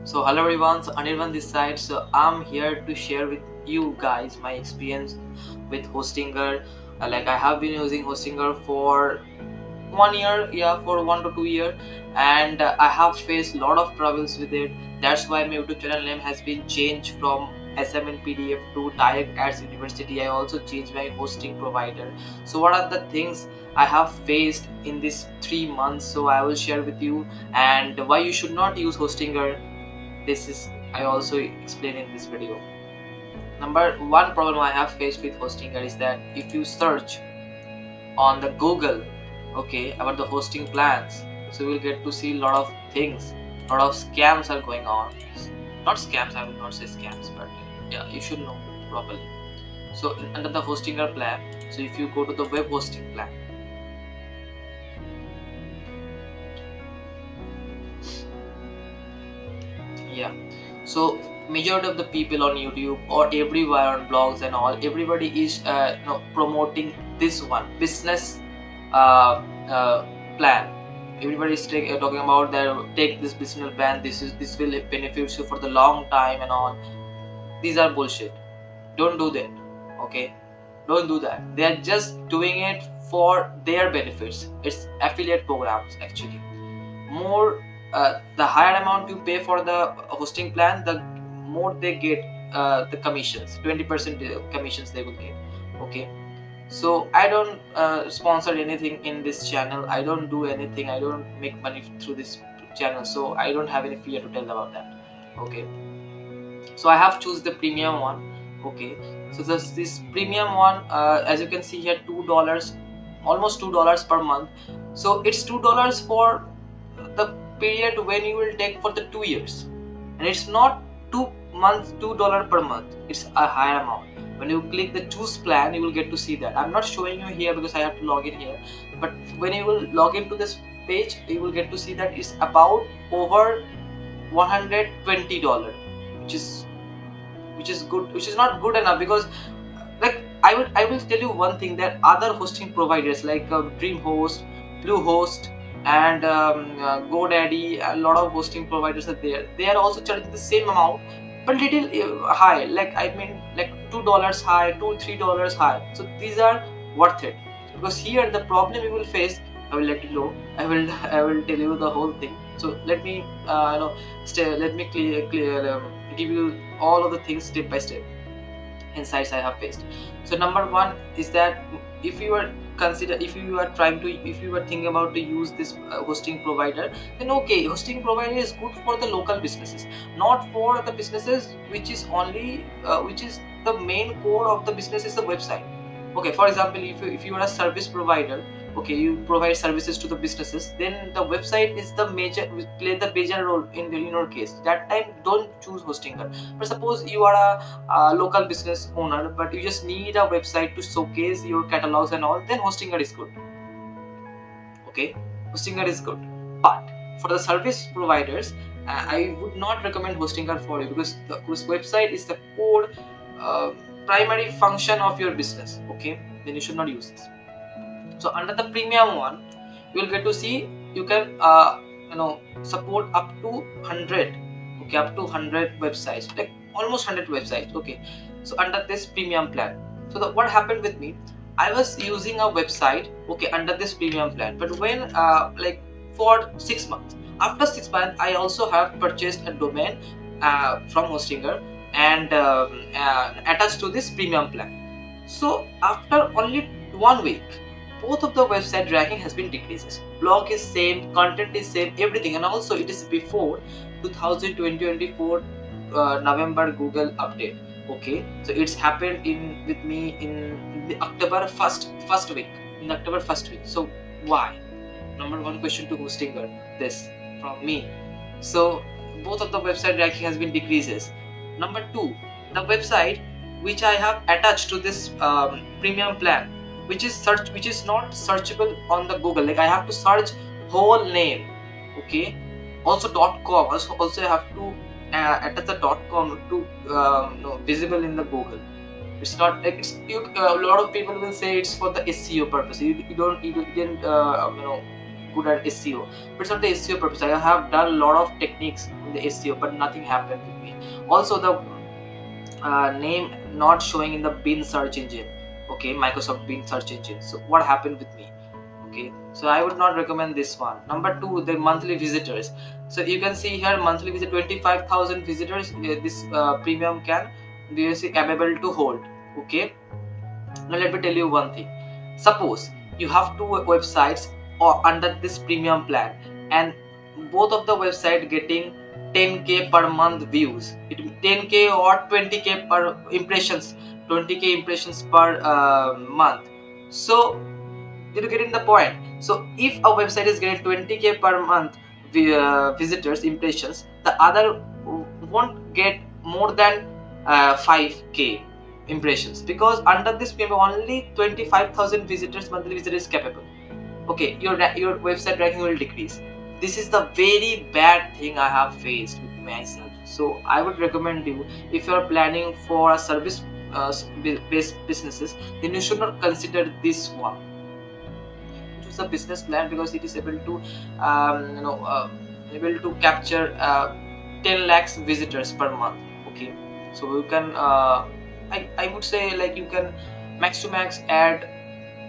So hello everyone, so Anirban this side. So I'm here to share with you guys my experience with Hostinger. Like I have been using Hostinger for 1 year, yeah, for 1 to 2 years, and I have faced a lot of troubles with it. That's why my YouTube channel name has been changed from SMN PDF to Direct Ads University. I also changed my hosting provider. So what are the things I have faced in these 3 months? So I will share with you, and why you should not use Hostinger. This is I also explain in this video. Number one problem I have faced with Hostinger is that if you search on the Google, okay, about the hosting plans, so you will get to see a lot of things. A lot of scams are going on. Not scams, I will not say scams, but yeah, you should know properly. So under the Hostinger plan, so if you go to the web hosting plan, yeah, so majority of the people on YouTube or everywhere on blogs and all, everybody is promoting this one business uh, uh, plan. Everybody is talking about that, take this business plan, this will benefit you for the long time and all. These are bullshit. Don't do that. Okay, don't do that. They are just doing it for their benefits. It's affiliate programs actually. More the higher amount you pay for the hosting plan, the more they get the commissions. 20% commissions they will get. Okay, so I don't sponsor anything in this channel. I don't do anything. I don't make money through this channel, so I don't have any fear to tell about that. Okay, so I have choose the premium one. Okay, so this premium one, as you can see here, $2, almost $2 per month. So it's $2 for the period when you will take for the 2 years, and it's not 2 months, $2 per month. It's a higher amount. When you click the choose plan, you will get to see that. I'm not showing you here because I have to log in here, but when you will log into this page, you will get to see that it's about over $120, which is good, which is not good enough, because like I will tell you one thing, that other hosting providers like DreamHost, Bluehost, and GoDaddy, a lot of hosting providers are there. They are also charging the same amount, but little high. Like I mean, like $2 high, $3 high. So these are worth it, because here the problem you will face, I will let you know. I will tell you the whole thing. So let me let me give you all of the things step by step, insights I have faced. So number one is that if you are thinking about to use this hosting provider, then okay, hosting provider is good for the local businesses, not for the businesses which is only which is the main core of the business is the website. Okay, for example, if you are a service provider, okay, you provide services to the businesses, then the website is the play the major role in your case. That time don't choose Hostinger. But suppose you are a local business owner, but you just need a website to showcase your catalogs and all, then Hostinger is good. Okay, Hostinger is good. But for the service providers, I would not recommend Hostinger for you, because the website is the core primary function of your business. Okay, then you should not use this. So under the premium one, you will get to see you can support up to 100. Okay, up to 100 websites, like almost 100 websites. Okay, so under this premium plan, so what happened with me, I was using a website, okay, under this premium plan, but when like for 6 months, after 6 months, I also have purchased a domain from Hostinger and attached to this premium plan. So after only 1 week, both of the website ranking has been decreases. Blog is same, content is same, everything, and also it is before 2024 November Google update. Okay, so it's happened with me in the October first week. In October first week. So why? Number one question to Hostinger, this from me. So both of the website ranking has been decreases. Number two, the website which I have attached to this premium plan, which is not searchable on the Google. Like I have to search whole name. Okay, also .com. Also I have to attach the .com to visible in the Google. It's not like a lot of people will say it's for the SEO purpose. You didn't good at SEO, but it's not the SEO purpose. I have done a lot of techniques in the SEO, but nothing happened with me. Also, the name not showing in the Bing search engine, okay, Microsoft Bing search engine. So what happened with me? Okay, so I would not recommend this one. Number two, the monthly visitors. So you can see here monthly visit 25,000 visitors. This premium can be capable to hold. Okay, now let me tell you one thing. Suppose you have two websites or under this premium plan, and both of the website getting 10k per month views. It 10k or 20k per impressions, 20k impressions per month. So you're getting the point. So if a website is getting 20k per month visitors impressions, the other won't get more than 5k impressions, because under this premium only 25,000 visitors monthly visitors is capable. Okay, your website ranking will decrease. This is the very bad thing I have faced with myself. So I would recommend you, if you are planning for a service based businesses, then you should not consider this one. Choose a business plan because it is able to able to capture 10 lakhs visitors per month. Okay, so you can I would say, like, you can max to max add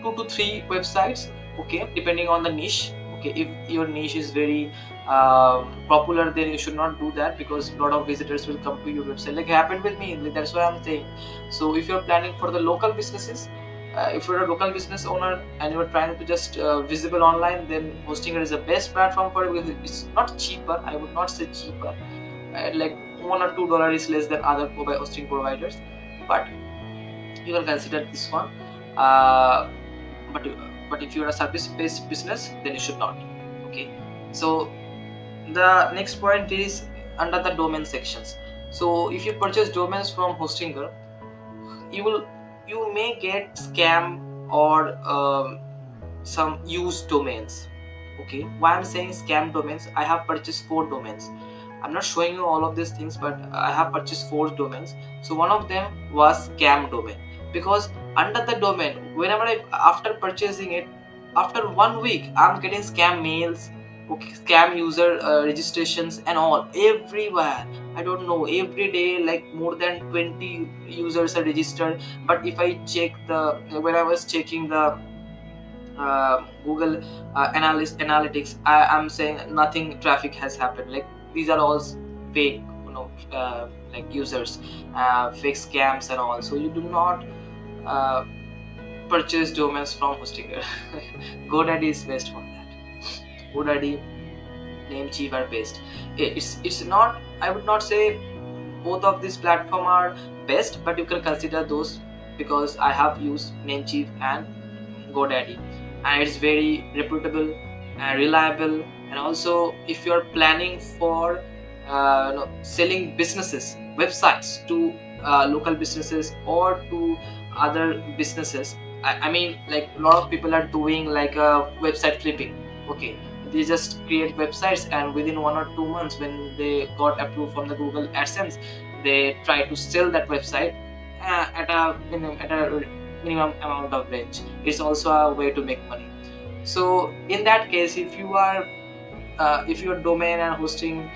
2 to 3 websites, okay, depending on the niche. Okay, if your niche is very popular, then you should not do that, because a lot of visitors will come to your website, like happened with me. That's why I'm saying. So if you're planning for the local businesses, if you're a local business owner and you're trying to just visible online, then Hostinger is the best platform for it, because it's not cheaper. I would not say cheaper, like $1 or $2 is less than other hosting providers, but you can consider this one. But if you're a service-based business, then you should not. Okay, so the next point is under the domain sections. So if you purchase domains from Hostinger, you may get scam or some used domains. Okay, why I'm saying scam domains? I have purchased 4 domains. I'm not showing you all of these things, but I have purchased 4 domains. So one of them was scam domain, because under the domain, whenever after purchasing it, after 1 week, I'm getting scam mails, okay, scam user registrations and all everywhere. I don't know, every day like more than 20 users are registered. But if I check when I was checking the Google analytics, I'm saying nothing traffic has happened. Like, these are all fake, like users, fake scams and all. So you do not purchase domains from Hostinger. GoDaddy is best for that. GoDaddy, Namecheap are best. It's not, I would not say both of these platforms are best, but you can consider those, because I have used Namecheap and GoDaddy, and it's very reputable and reliable. And also, if you're planning for selling businesses websites to local businesses or to other businesses, I mean, like, a lot of people are doing like a website flipping. Okay, they just create websites, and within 1 or 2 months, when they got approved from the Google AdSense, they try to sell that website at a minimum amount of range. It's also a way to make money. So in that case, if your domain and hosting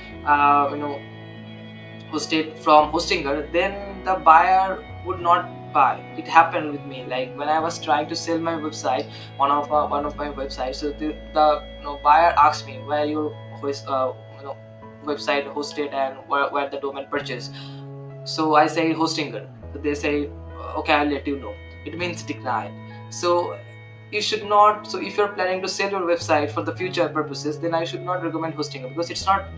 hosted from Hostinger, then the buyer would not buy. It happened with me, like when I was trying to sell my website, one of my websites. So the buyer asked me where your website hosted and where the domain purchased. So I say Hostinger. So they say, okay, I'll let you know. It means decline. So you should not. So if you're planning to sell your website for the future purposes, then I should not recommend Hostinger, because it's not,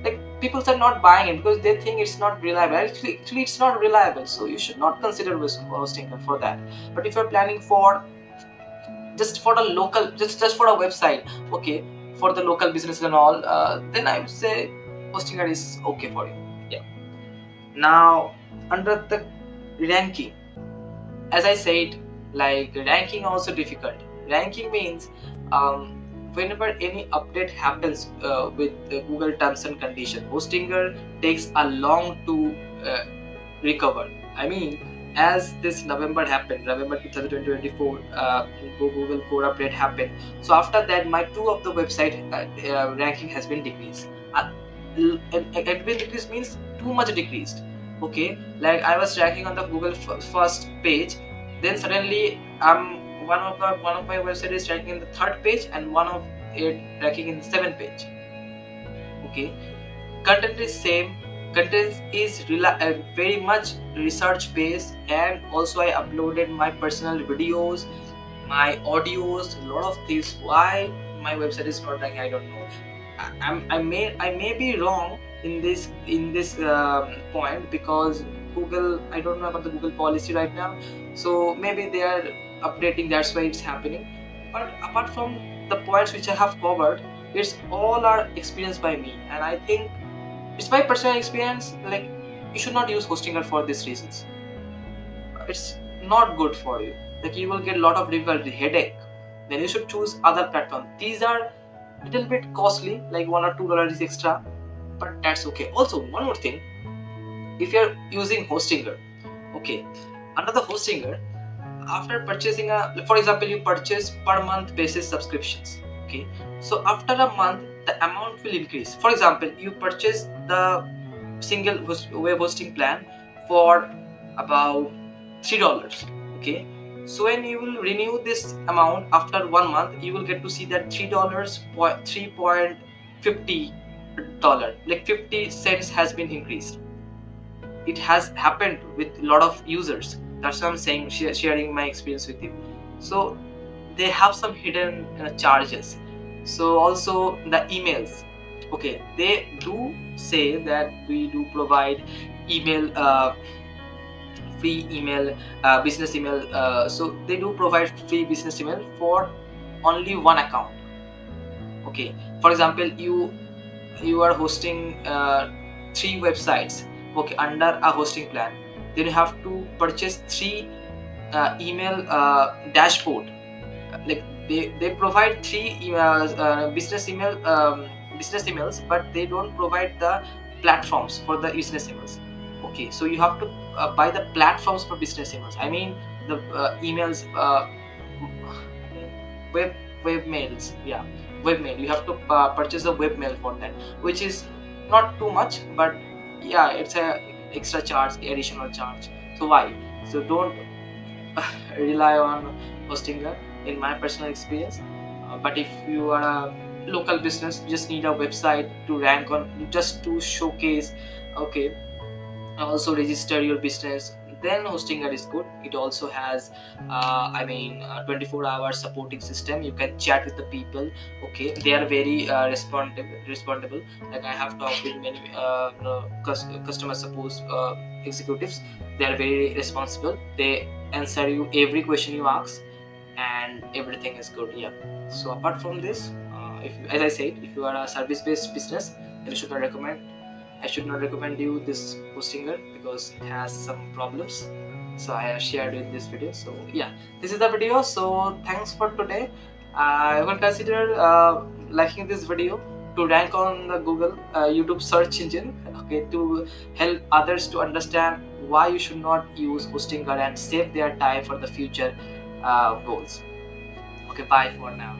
like, people are not buying it because they think it's not reliable. Actually it's not reliable, so you should not consider Hostinger for that. But if you're planning for just for the local, just for a website, okay, for the local business and all, then I would say Hostinger is okay for you. Yeah. Now, under the ranking, as I said, like, ranking also difficult. Ranking means whenever any update happens with Google terms and condition, Hostinger takes a long to recover. I mean, as this November happened, November 2024, Google core update happened. So after that, my two of the website ranking has been decreased. It been decreased means too much decreased. Okay, like I was ranking on the Google first page, then suddenly one of my website is ranking in the third page and one of it ranking in the seventh page. Okay, content is same, content is very much research based, and also I uploaded my personal videos, my audios, a lot of things. Why my website is not ranking, I don't know. I may be wrong in this point, because Google, I don't know about the Google policy right now, so maybe they are updating, that's why it's happening. But apart from the points which I have covered, it's all are experienced by me, and I think it's my personal experience. Like, you should not use Hostinger for these reasons. It's not good for you. Like, you will get a lot of difficulty, headache. Then you should choose other platform. These are little bit costly, like $1 or $2 extra, but that's okay. Also, one more thing, if you're using Hostinger, okay, under the Hostinger, after purchasing for example, you purchase per month basis subscriptions. Okay, so after a month the amount will increase. For example, you purchase the single web hosting plan for about $3. Okay, so when you will renew this amount after 1 month, you will get to see that $3.50, like 50 cents has been increased. It has happened with a lot of users. That's what I'm saying, sharing my experience with you. So they have some hidden charges. So also the emails, okay, they do say that we do provide email, free email, business email. So they do provide free business email for only one account. Okay, for example, you are hosting 3 websites, okay, under a hosting plan. Then you have to purchase 3 email dashboard. Like they provide 3 business emails, but they don't provide the platforms for the business emails. Okay, so you have to buy the platforms for business emails. I mean the emails, web mails. Yeah, webmail. You have to purchase a webmail for that, which is not too much, but yeah, it's a extra charge, additional charge. So why? So don't rely on Hostinger, in my personal experience. But if you are a local business, you just need a website to rank on, just to showcase, okay, also register your business, then Hostinger is good. It also has 24-hour supporting system. You can chat with the people. Okay, they are very respondable. Like, I have talked with many customer support executives. They are very responsible. They answer you every question you ask, and everything is good. Yeah, so apart from this, as I said, if you are a service-based business, then I should not recommend you this Hostinger, because it has some problems. So I have shared in this video. So yeah, this is the video. So thanks for today. I will consider liking this video to rank on the Google YouTube search engine, okay, to help others to understand why you should not use Hostinger and save their time for the future goals. Okay, bye for now.